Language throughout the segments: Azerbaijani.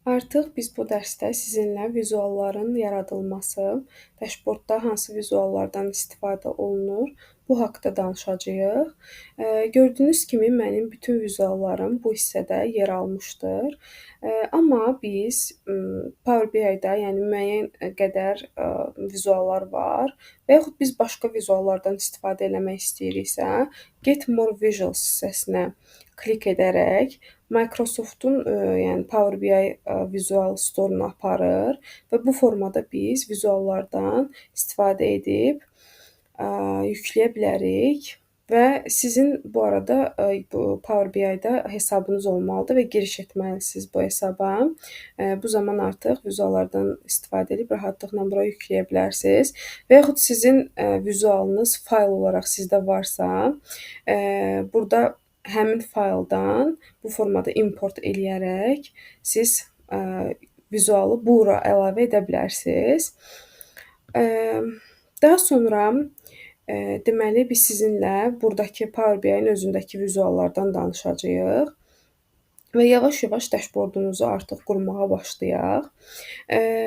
Artıq biz bu dərsdə sizinlə vizualların yaradılması, dashboardda hansı vizuallardan istifadə olunur, bu haqqda danışacağıq. Gördüyünüz kimi mənim bütün vizuallarım bu hissədə yer almışdır. Amma biz Power BI-da, yəni müəyyən qədər vizuallar var və yaxud biz başqa vizuallardan istifadə eləmək istəyiriksə, Get More Visuals hissəsinə klik edərək Microsoft-un, yəni Power BI Visual Store-una aparır və bu formada biz vizuallardan istifadə edib yükləyə bilərik və sizin bu arada bu Power BI-da hesabınız olmalıdır və giriş etməlisiniz bu hesaba. Bu zaman artıq vizuallardan istifadə edib rahatlıqla bura yükləyə bilərsiniz və yaxud sizin vizualınız fayl olaraq sizdə varsa, burada həmin fayldan bu formada import eləyərək siz vizualı bura əlavə edə bilərsiniz. Daha sonra deməli biz sizinlə burdakı Power BI-nin özündəki vizuallardan danışacağıq və yavaş-yavaş dashboardumuzu artıq qurmağa başlayaq.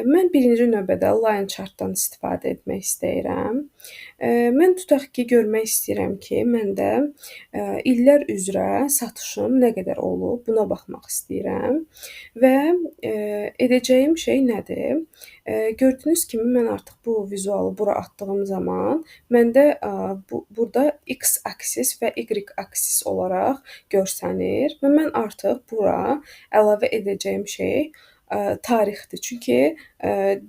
Mən birinci növbədə line chart-dan istifadə etmək istəyirəm. Mən tutaq ki, görmək istəyirəm ki, məndə illər üzrə satışım nə qədər olub, buna baxmaq istəyirəm və edəcəyim şey nədir? Gördüyünüz kimi mən artıq bu vizualı bura atdığım zaman məndə burada x-aksis və y-aksis olaraq görsənir və mən artıq bura əlavə edəcəyim şey tarixdir. Çünki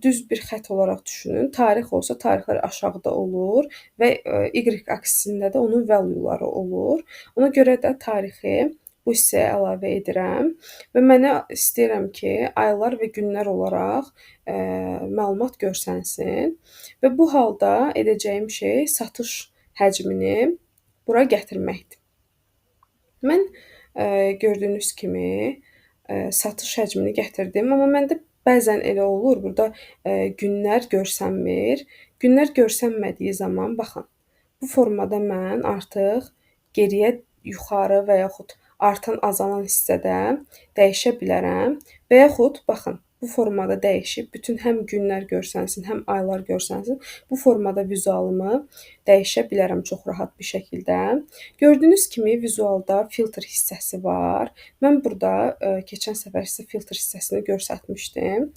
düz bir xətt olaraq düşünün. Tarix olsa tarixlər aşağıda olur və y-aksisində də onun value-ları olur. Ona görə də tarixi bu hissəyə əlavə edirəm və mənə istəyirəm ki, aylar və günlər olaraq məlumat görsənsin və bu halda edəcəyim şey satış həcmini bura gətirməkdir. Mən gördüyünüz kimi satış həcmini gətirdim, amma məndə bəzən elə olur, burada günlər görsənmir. Günlər görsənmədiyi zaman, baxın, bu formada mən artıq geriyə, yuxarı və yaxud artan, azalan hissədə dəyişə bilərəm və yaxud, baxın, bu formada dəyişib, bütün həm günlər görsənsin, həm aylar görsənsin, bu formada vizualımı dəyişə bilərəm çox rahat bir şəkildə. Gördüyünüz kimi vizualda filtr hissəsi var. Mən burada keçən səfər sizə filtr hissəsini göstərmişdim.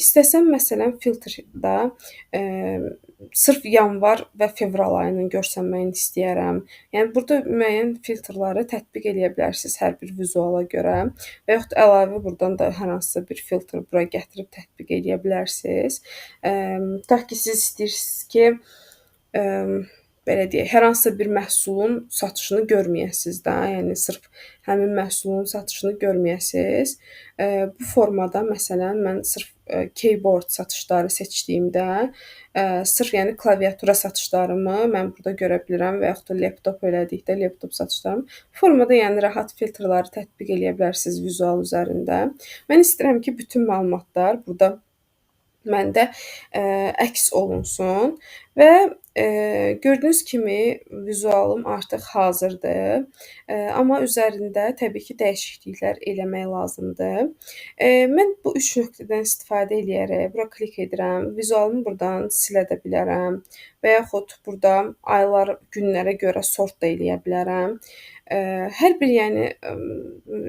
İstəsəm, məsələn, filtrda sırf yanvar və fevral ayının görsənməyini istəyərəm. Yəni, burada müəyyən filtrları tətbiq eləyə bilərsiniz hər bir vizuala görə və yaxud əlavə buradan da hər hansısa bir filtr bura gətirib tətbiq eləyə bilərsiniz. Tutaq ki, siz istəyirsiniz ki, belə deyək, hər hansısa bir məhsulun satışını görməyəsiniz də, yəni sırf həmin məhsulun satışını görməyəsiniz. Bu formada, məsələn, mən sırf keyboard satışları seçdiyimdə, sırf yəni klaviatura satışlarımı mən burada görə bilirəm və yaxud da laptop elədikdə laptop satışlarımı. Bu formada yəni rahat filtrləri tətbiq eləyə bilərsiniz vizual üzərində. Mən istəyirəm ki, bütün məlumatlar burada məndə əks olunsun və gördüyünüz kimi vizualım artıq hazırdır. Amma üzərində təbii ki, dəyişikliklər eləmək lazımdır. Mən bu üç nöqtədən istifadə eləyərək bura klik edirəm. Vizualımı buradan silə də bilərəm və yaxud burada aylar, günlərə görə sort da eləyə bilərəm. Hər bir yəni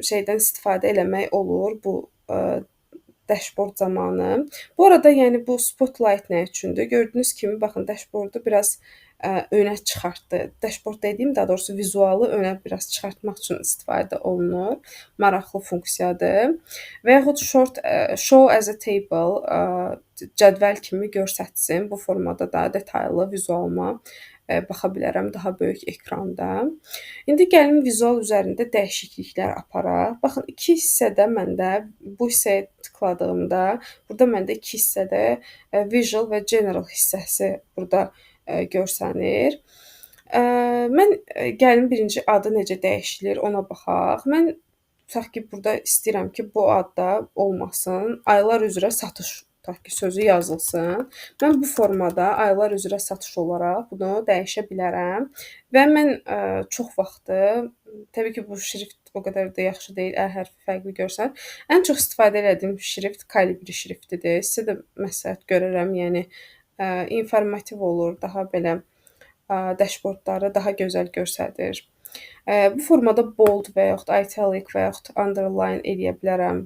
şeydən istifadə eləmək olur bu dashboard zamanı. Bu arada yəni bu spotlight nə üçündür? Gördüyünüz kimi baxın dashboardu biraz önə çıxartdı. Dashboard dediyim, daha doğrusu vizualı önə biraz çıxartmaq üçün istifadə olunur. Maraqlı funksiyadır. Və yaxud show as a table cədvəl kimi göstərsin. Bu formada da detallı vizualıma baxa bilərəm daha böyük ekranda. İndi gəlin vizual üzərində dəyişikliklər aparaq. Baxın, iki hissədə məndə bu hissəyə tıkladığımda, burada məndə iki hissədə visual və general hissəsi burada görsənir. Mən gəlin birinci adı necə dəyişilir ona baxaq. Mən tutaq ki, burada istəyirəm ki, bu adda olmasın. Aylar üzrə satış tutaq ki, sözü yazılsın. Mən bu formada aylar üzrə satış olaraq bunu dəyişə bilərəm və mən çox vaxtı, təbii ki, bu şrift o qədər də yaxşı deyil, ə hərfi fərqli görsən. Ən çox istifadə etdiyim şrift Calibri şriftidir. Sizə də məsləhət görərəm. Yəni informativ olur, daha belə dashbordları daha gözəl göstərir. Bu formada bold və yaxud italic və yaxud underline eləyə bilərəm.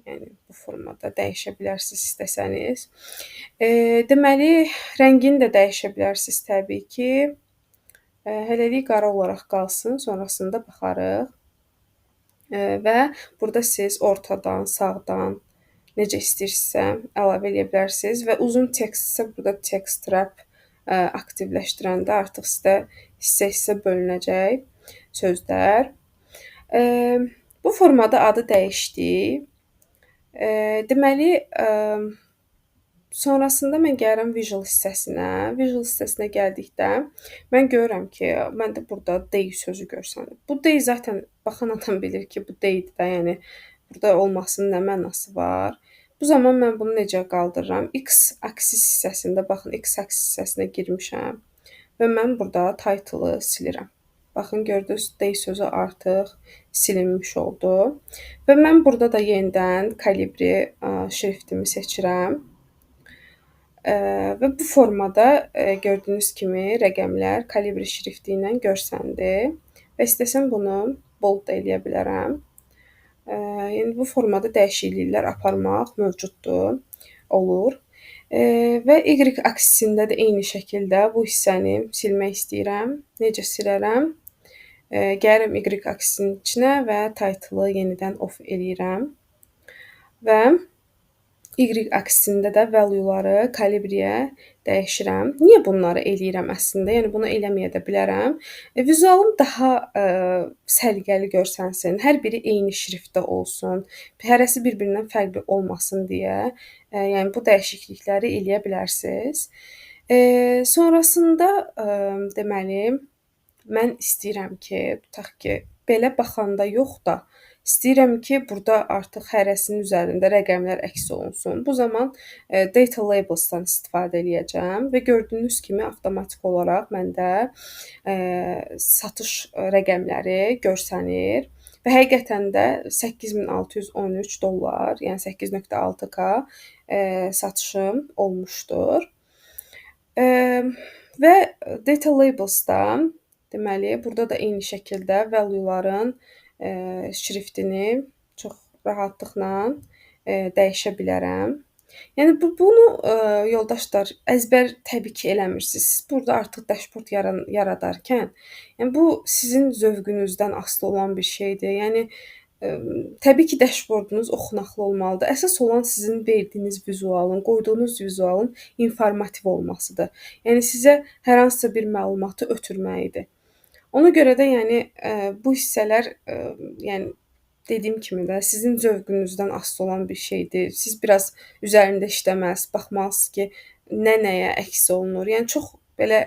Yəni bu formada dəyişə bilərsiniz istəsəniz. Deməli, rəngini də dəyişə bilərsiniz təbii ki. Hələlik qara olaraq qalsın, sonrasında baxarıq. Və burada siz ortadan, sağdan necə istəyirsinizsə əlavə eləyə bilərsiniz və uzun tekstsə burada text wrap aktivləşdirəndə artıq sizdə hissə-hissə bölünəcək sözlər. Bu formada adı dəyişdi. Deməli, sonrasında mən gəlirəm visual hissəsinə. Visual hissəsinə gəldikdə mən görürəm ki, məndə burada day sözü görsənir. Bu day zaten baxan adam bilir ki, bu daydir də, yəni burada olmasının nə mənası var? Bu zaman mən bunu necə qaldırıram? X aksis hissəsində, baxın, X aksis hissəsinə girmişəm və mən burada title-ı silirəm. Baxın, gördünüz, day sözü artıq silinmiş oldu. Və mən burada da yenidən Calibri şriftimi seçirəm. Və bu formada gördüyünüz kimi rəqəmlər Calibri şrifti ilə görsəndi. Və istəsəm bunu bold da eləyə bilərəm. Yəni bu formada dəyişikliklər aparmaq mövcuddur, olur. Və Y aksisində də eyni şəkildə bu hissəni silmək istəyirəm. Necə silərəm? Gəlirəm Y aksisinin içinə və title-ı yenidən off eləyirəm. Və Y aksisində də value-ları Calibriyə dəyişirəm. Niyə bunları eləyirəm əslində? Yəni bunu eləməyə də bilərəm. Vizualım daha səliqəli görsənsin, hər biri eyni şriftdə olsun, hərəsi bir-birindən fərqli olmasın deyə, yəni bu dəyişiklikləri eləyə bilərsiniz. Sonrasında deməli mən istəyirəm ki, tutaq ki, belə baxanda yox da, istəyirəm ki, burada artıq hərəsinin üzərində rəqəmlər əks olunsun. Bu zaman data labels'dan istifadə eləyəcəm və gördüyünüz kimi avtomatik olaraq məndə satış rəqəmləri görsənir və həqiqətən də $8613, yəni 8.6K satışım olmuşdur. Və data labels'dan deməli, burada da eyni şəkildə value-ların şriftini çox rahatlıqla dəyişə bilərəm. Yəni bunu yoldaşlar əzbər təbii ki eləmirsiniz. Siz burada artıq dashboard yaradarkən, yəni bu sizin zövqünüzdən asılı olan bir şeydir. Yəni təbii ki dashboardunuz oxunaqlı olmalıdır. Əsas olan sizin verdiyiniz vizualın, qoyduğunuz vizualın informativ olmasıdır. Yəni sizə hər hansısa bir məlumatı ötürməlidir. Ona görə də yəni bu hissələr yəni dediyim kimi də sizin zövqünüzdən asılı olan bir şeydir. Siz biraz üzərində işləməlisiniz, baxmalısınız ki, nəyə əks olunur. Yəni çox belə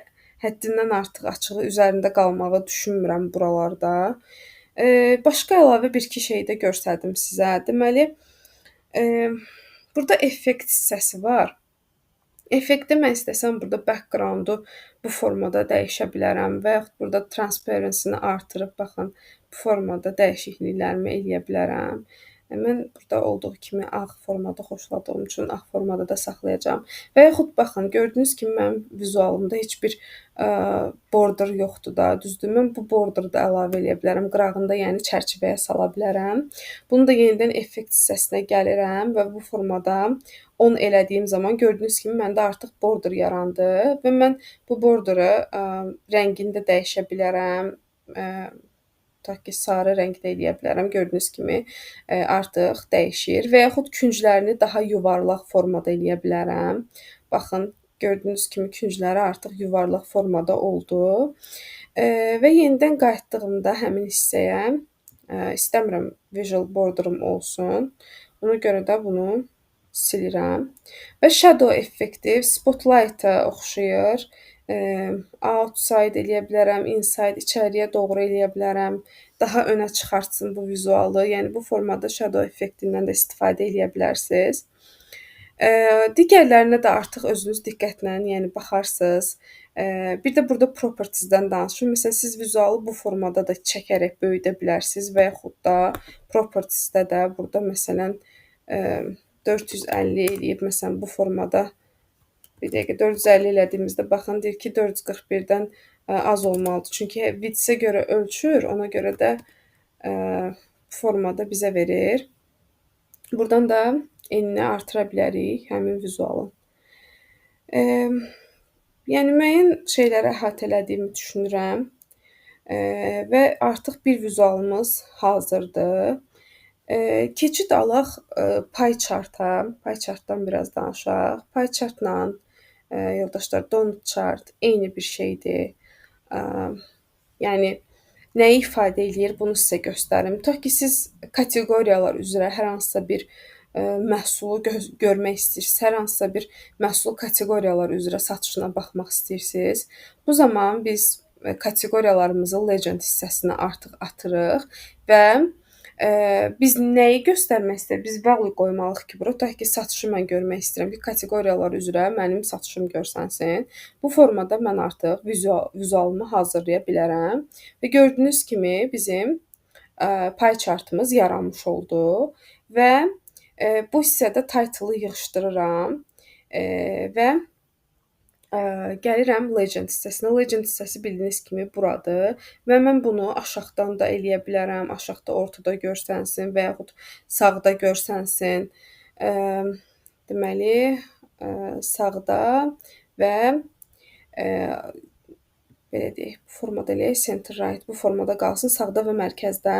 həddindən artıq açığı üzərində qalmağı düşünmürəm buralarda. Başqa əlavə bir-iki şey də göstərdim sizə. Deməli, burada effekt hissəsi var. Effektdə mən istəsəm burada background-u bu formada dəyişə bilərəm və yaxud burada transparency-ni artırıb, baxın, bu formada dəyişikliklərimi eləyə bilərəm. Mən burada olduğu kimi ağ formada xoşladığım üçün ağ formada da saxlayacağam. Və yaxud baxın, gördüyünüz kimi mənim vizualımda heç bir border yoxdur da, düzdür? Mən bu borderı da əlavə eləyə bilərəm. Qırağında, yəni çərçivəyə sala bilərəm. Bunu da yenidən effekt hissəsinə gəlirəm və bu formada 10 elədiyim zaman gördüyünüz kimi məndə artıq border yarandı və mən bu borderı rəngini də dəyişə bilərəm. Tutaq ki, sarı rəngdə eləyə bilərəm. Gördüyünüz kimi artıq dəyişir və yaxud künclərini daha yuvarlaq formada eləyə bilərəm. Baxın, gördüyünüz kimi küncləri artıq yuvarlaq formada oldu. Və yenidən qayıtdığımda həmin hissəyə istəmirəm visual borderim olsun. Ona görə də bunu silirəm. Və shadow effekti spotlight-a oxşayır. Outside eləyə bilərəm, inside, içəriyə doğru eləyə bilərəm. Daha önə çıxartsın bu vizualı. Yəni bu formada shadow effektindən də istifadə eləyə bilərsiniz. Digərlərinə də artıq özünüz diqqətlə, yəni baxarsınız. Bir də burada properties-dən danışım. Məsələn, siz vizualı bu formada da çəkərək böyüdə bilərsiniz və yaxud da properties-də də burada məsələn 450 eləyib məsələn bu formada. Bir dəqiqə 450 elədiyimizdə baxın deyir ki 441-dən az olmalıdır. Çünki width-ə görə ölçür, ona görə də formada bizə verir. Buradan da enini artıra bilərik həmin vizualın. Yəni müəyyən şeyləri əhatə elədiyimi düşünürəm və artıq bir vizualımız hazırdır. Keçid alaq pie chart-a. Pie chart-dan biraz danışaq. Pie chart-la yoldaşlar donut chart eyni bir şeydir. Yəni nəyi ifadə eləyir, bunu sizə göstərim. Tutaq ki, siz kateqoriyalar üzrə hər hansısa bir məhsulu görmək istəyirsiniz, hər hansısa bir məhsul kateqoriyalar üzrə satışına baxmaq istəyirsiniz. Bu zaman biz kateqoriyalarımızı legend hissəsinə artıq atırıq və biz nəyi göstərmək istəyirik? Biz value qoymalıyıq ki, bura tutaq ki, satışı mən görmək istəyirəm ki, kateqoriyalar üzrə mənim satışım görsənsin. Bu formada mən artıq vizualımı hazırlaya bilərəm və gördüyünüz kimi bizim pie chartımız yaranmış oldu və bu hissədə title-ı yığışdırıram və gəlirəm legend hissəsinə. Legend hissəsi bildiyiniz kimi buradır və mən bunu aşağıdan da eləyə bilərəm. Aşağıda ortada görsənsin və yaxud sağda görsənsin. Deməli, sağda və belə deyək, bu formada eləyək, center right bu formada qalsın, sağda və mərkəzdə.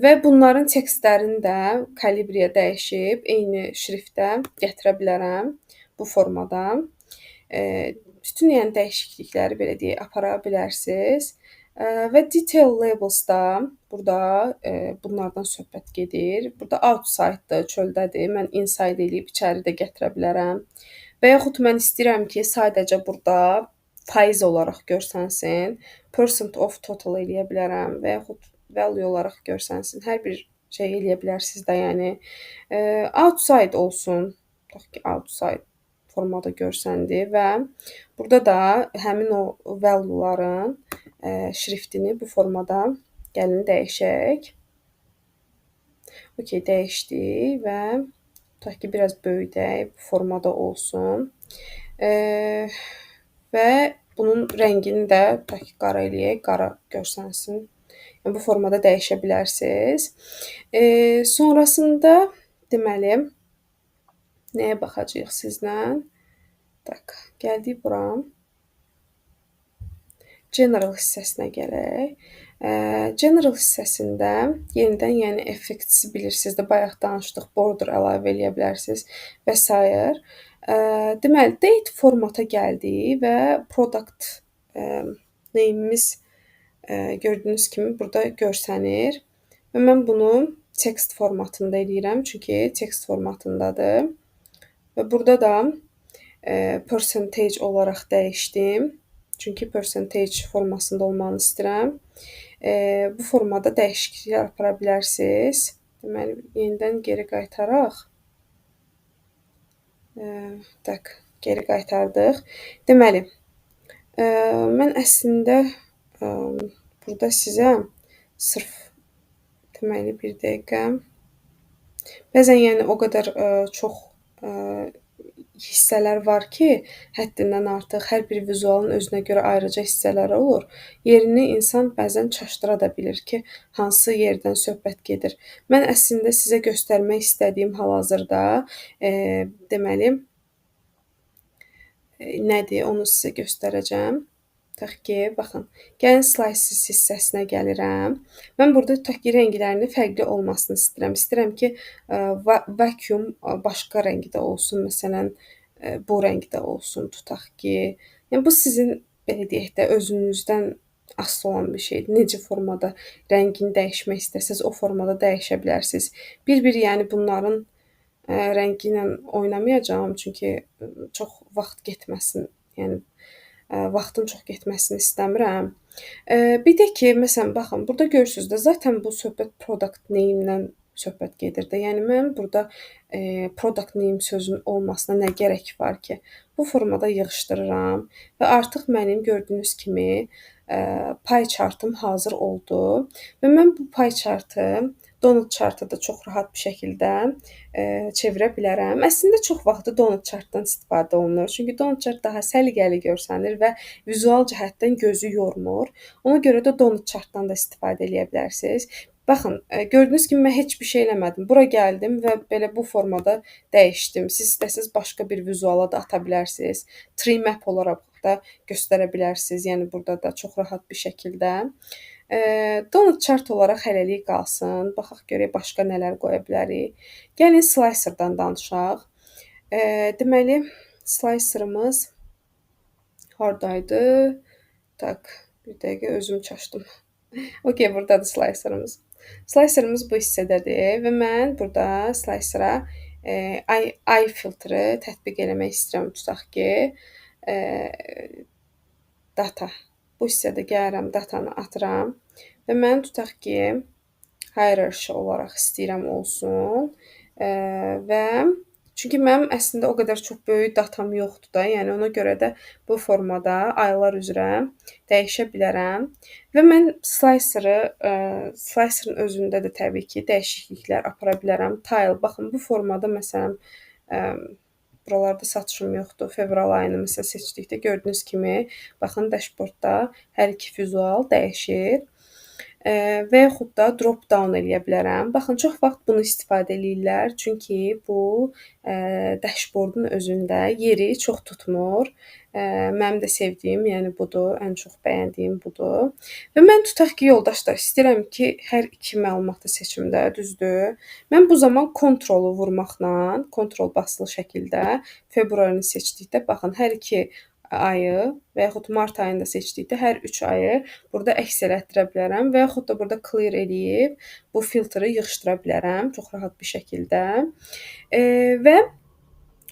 Və bunların tekstlərini də kalibriyə dəyişib eyni şriftdə gətirə bilərəm bu formada. Bütün yəni dəyişiklikləri belə deyək, apara bilərsiniz. Və detail labels-da burada bunlardan söhbət gedir. Burada outside-dır, çöldədir. Mən inside eləyib içəri də gətirə bilərəm. Və yaxud mən istəyirəm ki, sadəcə burada faiz olaraq görsənsin. Percent of total eləyə bilərəm və yaxud value olaraq görsənsin. Hər bir şey eləyə bilərsiniz də, yəni outside olsun. Tutaq ki, outside formada görsəndi və burada da həmin o value-ların şriftini bu formada gəlin dəyişək. Okay, dəyişdi və tutaq ki, biraz böyüdək, bu formada olsun. Və bunun rəngini də tutaq ki, qara eləyək, qara görsənsin. Yəni, bu formada dəyişə bilərsiniz. Sonrasında deməli nəyə baxacağıq sizlə? Tak, gəldik bura. General hissəsinə gələk. General hissəsində yenidən yəni effects bilirsiniz də, bayaq danışdıq, border əlavə eləyə bilərsiniz və s. Deməli, date formata gəldik və product name-imiz gördüyünüz kimi burada görsənir. Və mən bunu text formatında eləyirəm, çünki text formatındadır. Və burada da percentage olaraq dəyişdim. Çünki percentage formasında olmanı istəyirəm. Bu formada dəyişikliklər apara bilərsiniz. Deməli, yenidən geri qaytaraq. Tak, geri qaytardıq. Deməli, mən əslində burada sizə sırf deməli bir dəqiqə. Bəzən yəni o qədər çox hissələr var ki, həddindən artıq hər bir vizualın özünə görə ayrıca hissələri olur. Yerini insan bəzən çaşdıra da bilir ki, hansı yerdən söhbət gedir. Mən əslində sizə göstərmək istədiyim hal-hazırda deməli nədir, onu sizə göstərəcəm. Tutaq ki, baxın, gəlin slices hissəsinə gəlirəm. Mən burada tutaq ki, rənglərinin fərqli olmasını istəyirəm. İstəyirəm ki, vacuum başqa rəngdə olsun, məsələn, bu rəngdə olsun, tutaq ki. Yəni, bu sizin, belə deyək də, özünüzdən asılı olan bir şeydir. Necə formada rəngini dəyişmək istəsəz, o formada dəyişə bilərsiniz. Bir-bir, yəni bunların rəngi ilə oynamayacağım, çünki çox vaxt getməsin, yəni vaxtın çox getməsini istəmirəm. Bir də ki, məsələn, baxın, burada görürsünüz də, zaten bu söhbət product name-dən söhbət gedir də. Yəni mən burada product name sözünün olmasına nə gərək var ki? Bu formada yığışdırıram və artıq mənim gördüyünüz kimi pie chartım hazır oldu və mən bu pie chartı Donut charta da çox rahat bir şəkildə çevirə bilərəm. Əslində çox vaxtı Donut chartdan istifadə olunur. Çünki Donut chart daha səliqəli görsənir və vizual cəhətdən gözü yormur. Ona görə də Donut chartdan da istifadə edə bilərsiniz. Baxın, gördüyünüz kimi mən heç bir şey eləmədim. Bura gəldim və belə bu formada dəyişdim. Siz istəsəz başqa bir vizuala da ata bilərsiniz. Tree map olaraq da göstərə bilərsiniz. Yəni burada da çox rahat bir şəkildə. Donut chart olaraq hələlik qalsın. Baxaq görək başqa nələr qoya bilərik. Gəlin slicerdan danışaq. Deməli, slicerımız hardaydı? Tak, bir dəqiqə özüm çaşdım. Okay, buradadır slicerımız. Slicerımız bu hissədədir və mən burada slicera eye filtri tətbiq eləmək istəyirəm. Tutaq ki, data. Bu hissədə gəlirəm, datanı atıram və mən tutaq ki, hierarchy olaraq istəyirəm olsun və çünki mənim əslində o qədər çox böyük datam yoxdur da, yəni ona görə də bu formada aylar üzrə dəyişə bilərəm və mən slicerın özündə də təbii ki, dəyişikliklər apara bilərəm. Tile, baxın bu formada məsələn buralarda satışım yoxdur. Fevral ayını məsəl seçdikdə gördüyünüz kimi, baxın dashboardda hər iki vizual dəyişir. Və yaxud da drop down eləyə bilərəm. Baxın, çox vaxt bunu istifadə eləyirlər, çünki bu dashboardun özündə yeri çox tutmur. Mənim də sevdiyim, yəni budur, ən çox bəyəndiyim budur. Və mən tutaq ki, yoldaşlar, istəyirəm ki, hər iki məlumatı seçimdə, düzdür? Mən bu zaman kontrolu vurmaqla, kontrol basılı şəkildə fevral ayını seçdikdə, baxın, hər iki ayı və yaxud mart ayında seçdikdə hər 3 ayı burada əks elətdirə bilərəm və yaxud da burada clear eləyib bu filtri yığışdıra bilərəm çox rahat bir şəkildə. Və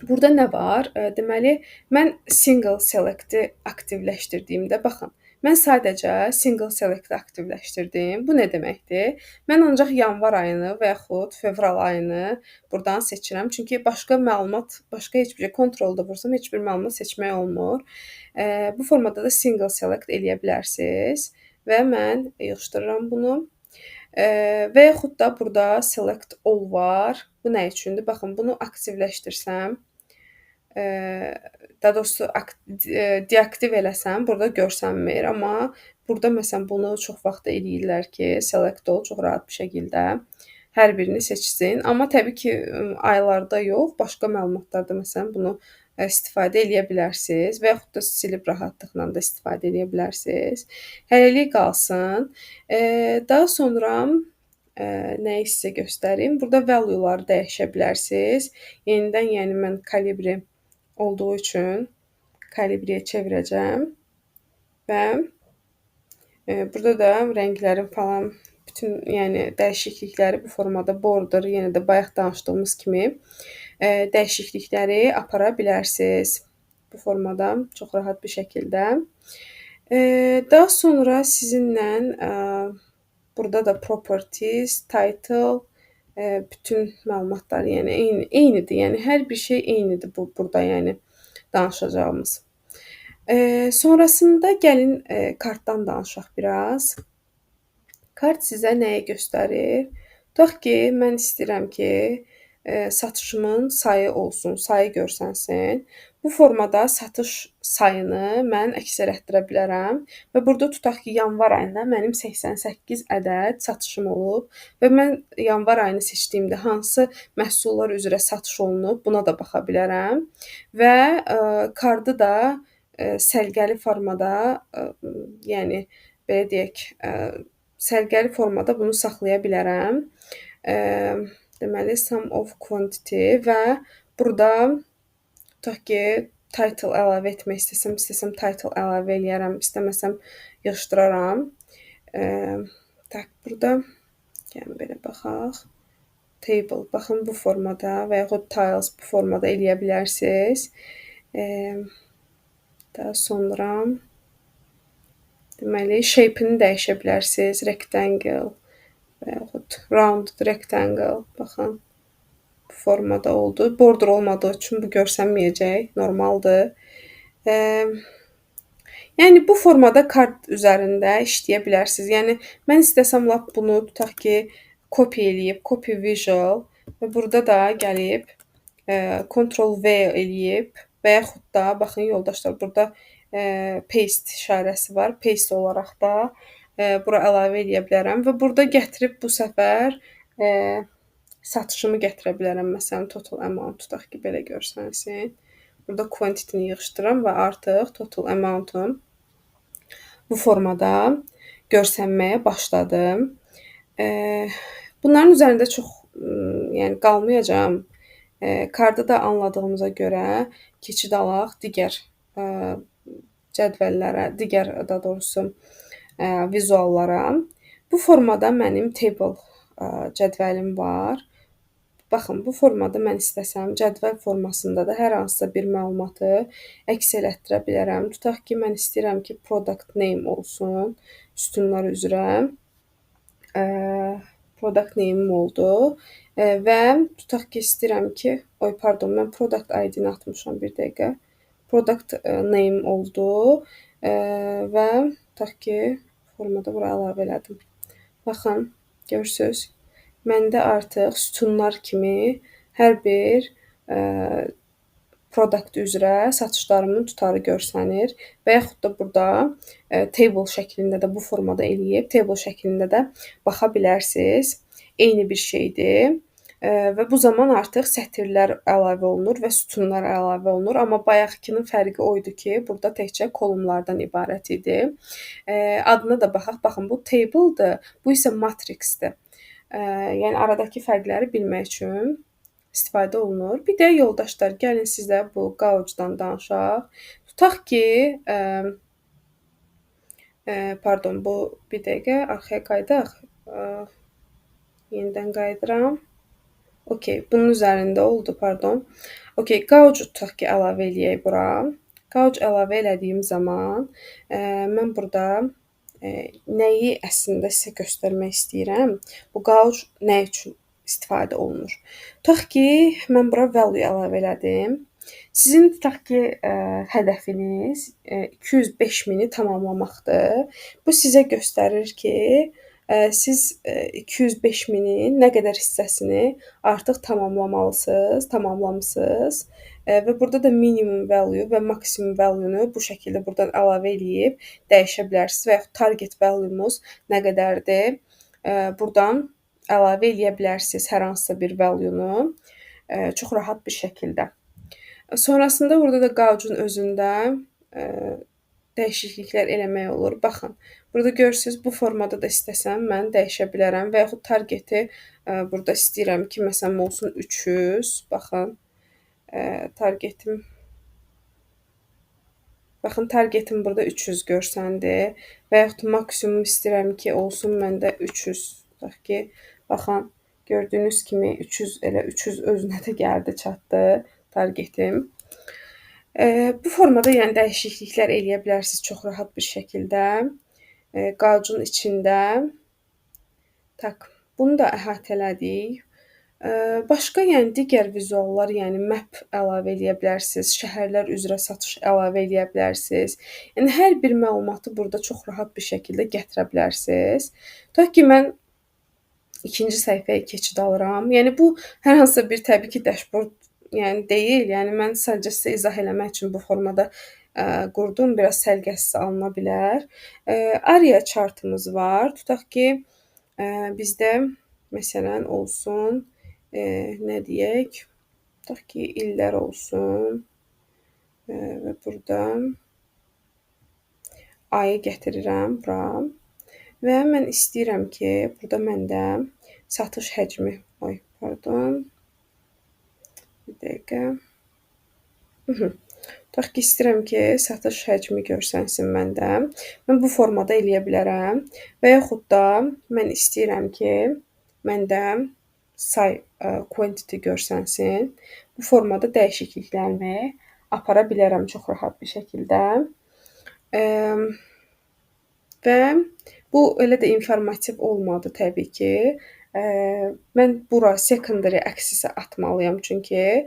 burada nə var? Deməli, mən single select-i aktivləşdirdiyimdə, baxın, mən sadəcə single select-i aktivləşdirdim. Bu nə deməkdir? Mən ancaq yanvar ayını və yaxud fevral ayını buradan seçirəm. Çünki başqa məlumat, başqa heç bir şey, kontrolda vursam heç bir məlumat seçmək olmur. Bu formada da single select eləyə bilərsiniz və mən yığışdırıram bunu. Və yaxud da burada select all var. Bu nə üçündür? Baxın, bunu aktivləşdirsəm, daha doğrusu deaktiv eləsəm, burada görsənmir. Amma burada məsələn bunu çox vaxt eləyirlər ki, select all çox rahat bir şəkildə hər birini seçsin. Amma təbii ki, aylarda yox, başqa məlumatlarda məsələn bunu istifadə eləyə bilərsiniz və yaxud da silib rahatlıqla da istifadə eləyə bilərsiniz. Hələlik qalsın. Daha sonra nəyi sizə göstərim? Burada value-ları dəyişə bilərsiniz. Yenidən, yəni mən kalibri olduğu üçün kalibriyə çevirəcəm və burada da rənglərin falan bütün, yəni dəyişiklikləri bu formada border, yenə də bayaq danışdığımız kimi dəyişiklikləri apara bilərsiniz. Bu formada çox rahat bir şəkildə. Daha sonra sizinlə burada da properties, title, bütün məlumatlar yəni eynidir. Yəni hər bir şey eynidir burada, yəni danışacağımız. Sonrasında gəlin kartdan danışaq biraz. Kart sizə nəyi göstərir? Tutaq ki, mən istəyirəm ki, satışımın sayı olsun, sayı görsənsin. Bu formada satış sayını mən əks elətdirə bilərəm və burada tutaq ki, yanvar ayında mənim 88 ədəd satışım olub və mən yanvar ayını seçdiyimdə hansı məhsullar üzrə satış olunub, buna da baxa bilərəm və kartı da səliqəli formada, yəni belə deyək, səliqəli formada bunu saxlaya bilərəm. Deməli, sum of quantity və burada tutaq ki, title əlavə etmək istəsəm, title əlavə eləyərəm, istəməsəm yığışdıraram. Tak, burada gəlin belə baxaq. Table, baxın bu formada və yaxud tiles bu formada eləyə bilərsiniz. Daha sonra deməli, shape-ini dəyişə bilərsiniz. Rectangle, və yaxud rounded rectangle, baxın, bu formada oldu. Border olmadığı üçün bu görsənməyəcək, normaldır. Yəni bu formada kart üzərində işləyə bilərsiniz. Yəni mən istəsəm lap bunu tutaq ki, copy eləyib, copy visual və burada da gəlib Ctrl V eləyib və yaxud da baxın yoldaşlar, burada paste işarəsi var. Paste olaraq da bura əlavə eləyə bilərəm və burada gətirib bu səfər satışımı gətirə bilərəm. Məsələn, total amount tutaq ki, belə görsənsin. Burada quantity-ni yığışdıram və artıq total amount-um bu formada görsənməyə başladı. Bunların üzərində çox yəni qalmayacağam. Kartı da anladığımıza görə keçid alaq digər cədvəllərə, digər daha doğrusu vizuallara. Bu formada mənim table cədvəlim var. Baxın, bu formada mən istəsəm cədvəl formasında da hər hansısa bir məlumatı əks elətdirə bilərəm. Tutaq ki, mən istəyirəm ki, product name olsun sütunlar üzrə. Product name oldu və tutaq ki, istəyirəm ki, mən product ID-ni atmışam bir dəqiqə. Product name oldu və tutaq ki, formada bura əlavə elədim. Baxın, görürsüz? Məndə artıq sütunlar kimi hər bir product üzrə satışlarımın tutarı görsənir və yaxud da burada table şəklində də bu formada eləyib, table şəklində də baxa bilərsiniz. Eyni bir şeydir və bu zaman artıq sətirlər əlavə olunur və sütunlar əlavə olunur. Amma bayaqkının fərqi o idi ki, burada təkcə kolumlardan ibarət idi. Adına da baxaq. Baxın, bu table-dır, bu isə matrix-dir. Yəni aradakı fərqləri bilmək üçün istifadə olunur. Bir də yoldaşlar, gəlin sizə bu gauge-dan danışaq. Tutaq ki, pardon, bu bir dəqiqə arxaya qaydaq. Yenidən qayıdıram. Okay, bunun üzərində oldu, pardon. Okay, gauge tutaq ki, əlavə eləyək bura. Gauge əlavə elədiyim zaman mən burada nəyi əslində sizə göstərmək istəyirəm? Bu gauge nə üçün istifadə olunur? Tutaq ki, mən bura value əlavə elədim. Sizin tutaq ki, hədəfiniz 205.000-i tamamlamaqdır. Bu sizə göstərir ki, siz 205.000-in nə qədər hissəsini artıq tamamlamısınız və burada da minimum value və maksimum value-nu bu şəkildə buradan əlavə eləyib dəyişə bilərsiniz və yaxud target value-muz nə qədərdir, buradan əlavə eləyə bilərsiniz hər hansısa bir value-nu çox rahat bir şəkildə. Sonrasında burada da gauge-un özündə dəyişikliklər eləmək olur. Baxın, burada görürsünüz, bu formada da istəsəm mən dəyişə bilərəm və yaxud targeti burada istəyirəm ki, məsələn, olsun 300. Baxın, targetim burada 300 görsəndi və yaxud maksimum istəyirəm ki, olsun məndə 300. Tutaq ki, baxın, gördüyünüz kimi 300 elə 300 özünə də gəldi, çatdı targetim. Bu formada yəni dəyişikliklər eləyə bilərsiniz çox rahat bir şəkildə. Gauge-un içində. Bunu da əhatələdik. Başqa, yəni digər vizuallar, yəni map əlavə eləyə bilərsiniz, şəhərlər üzrə satış əlavə eləyə bilərsiniz. Yəni hər bir məlumatı burada çox rahat bir şəkildə gətirə bilərsiniz. Tutaq ki, mən ikinci səhifəyə keçid alıram. Yəni bu hər hansısa bir təbii ki, dashboard yəni deyil. Yəni mən sadəcə sizə izah eləmək üçün bu formada qurdum. Biraz səliqəsiz alına bilər. Aria chartımız var. Tutaq ki, bizdə məsələn olsun nə deyək? Tutaq ki, illər olsun və burada ayı gətirirəm bura və mən istəyirəm ki, burada məndə satış həcmi, bir dəqiqə. Tutaq ki, istəyirəm ki, satış həcmi görsənsin məndə. Mən bu formada eləyə bilərəm və yaxud da mən istəyirəm ki, məndə say quantity görsənsin. Bu formada dəyişikliklərimi apara bilərəm çox rahat bir şəkildə. və bu elə də informativ olmadı təbii ki. Mən bura secondary access-ə atmalıyam çünki,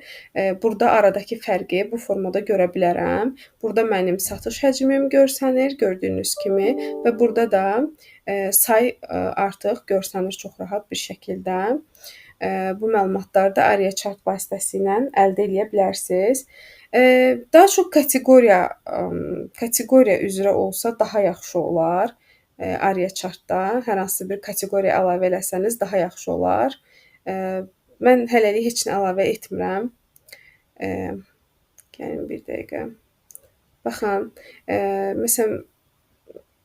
burada aradakı fərqi bu formada görə bilərəm. Burada mənim satış həcmim görsənir, gördüyünüz kimi və burada da, say, artıq görsənir çox rahat bir şəkildə. Bu məlumatları da Aria Chart vasitəsilə əldə eləyə bilərsiniz. Daha çox kateqoriya üzrə olsa daha yaxşı olar. Aria Chartda hər hansı bir kateqoriya əlavə eləsəniz daha yaxşı olar. Mən hələlik heç nə əlavə etmirəm. Gəlin bir dəqiqə. Baxın, məsələn,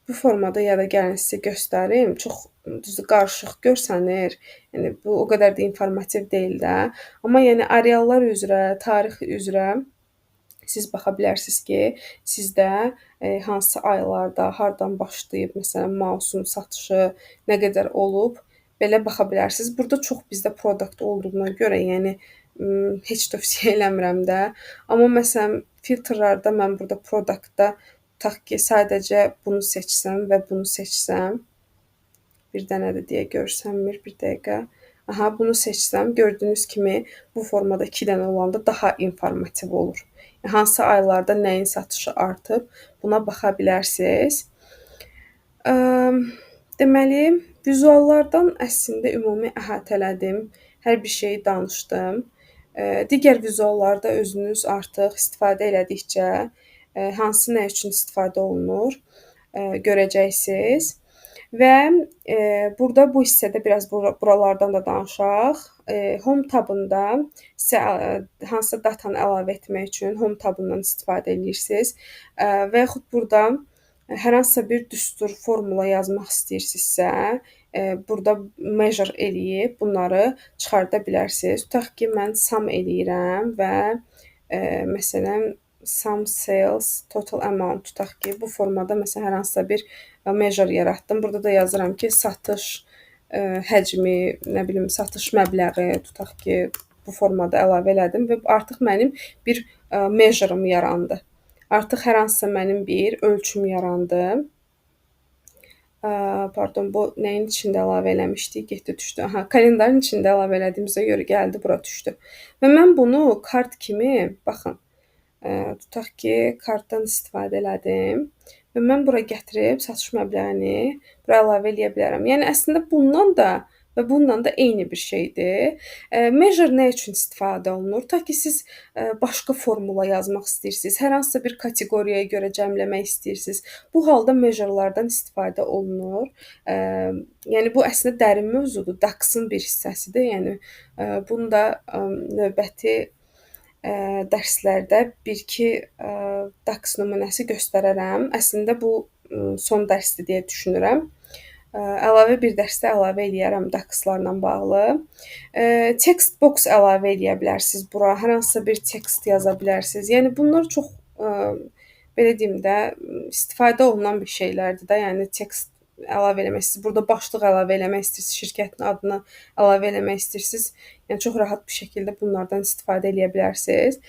bu formada ya da gəlin sizə göstərim. Çox düzü qarışıq görsənir. Yəni bu o qədər də informativ deyil də. Amma yəni areallar üzrə, tarix üzrə siz baxa bilərsiniz ki, sizdə hansı aylarda, hardan başlayıb, məsələn, mausun satışı nə qədər olub, belə baxa bilərsiniz. Burada çox bizdə product olduğuna görə, yəni heç tövsiyə eləmirəm də. Amma məsələn, filtrlarda mən burada productda tutaq ki, sadəcə bunu seçsəm və bunu seçsəm, bir dənə də deyə görsənmir, bir dəqiqə. Aha, bunu seçsəm, gördüyünüz kimi bu formada 2 dənə olanda daha informativ olur. Hansı aylarda nəyin satışı artıb, buna baxa bilərsiniz. Deməli, vizuallardan əslində ümumi əhatələdim. Hər bir şeyi danışdım. Digər vizuallarda özünüz artıq istifadə elədikcə hansı nə üçün istifadə olunur görəcəksiniz. Və burada bu hissədə biraz buralardan da danışaq. Home tabında sizə hansısa datanı əlavə etmək üçün Home tabından istifadə edirsiniz və yaxud burada hər hansısa bir düstur, formula yazmaq istəyirsinizsə, burada measure eləyib bunları çıxarda bilərsiniz. Tutaq ki, mən sum eləyirəm və məsələn, sum sales total amount tutaq ki, bu formada məsələn hər hansısa bir measure yaratdım. Burada da yazıram ki, satış həcmi, nə bilim, satış məbləği tutaq ki, bu formada əlavə elədim və artıq mənim bir measure-ım yarandı. Artıq hər hansısa mənim bir ölçüm yarandı. Pardon, bu nəyin içində əlavə eləmişdik? Getdi düşdü. Aha, kalendarın içində əlavə elədiyimizə görə gəldi, bura düşdü. Və mən bunu kart kimi, baxın, tutaq ki, kartdan istifadə elədim və mən bura gətirib satış məbləğini bura əlavə eləyə bilərəm. Yəni əslində bundan da və bundan da eyni bir şeydir. Measure nə üçün istifadə olunur? Ta ki siz başqa formula yazmaq istəyirsiniz, hər hansısa bir kateqoriyaya görə cəmləmək istəyirsiniz. Bu halda measurelardan istifadə olunur. Yəni bu əslində dərin mövzudur, DAX-ın bir hissəsidir. Yəni bunu da növbəti dərslərdə 1-2 DAX nümunəsi göstərərəm. Əslində bu son dərsdir deyə düşünürəm. Əlavə bir dərsdə əlavə eləyərəm DAX-larla bağlı. Text box əlavə eləyə bilərsiniz bura. Hər hansısa bir text yaza bilərsiniz. Yəni bunlar çox belə deyim də istifadə olunan bir şeylərdir də. Yəni text əlavə eləmək istəyirsiniz. Burada başlıq əlavə eləmək istəyirsiniz, şirkətin adını əlavə eləmək istəyirsiniz. Yəni çox rahat bir şəkildə bunlardan istifadə eləyə bilərsiniz.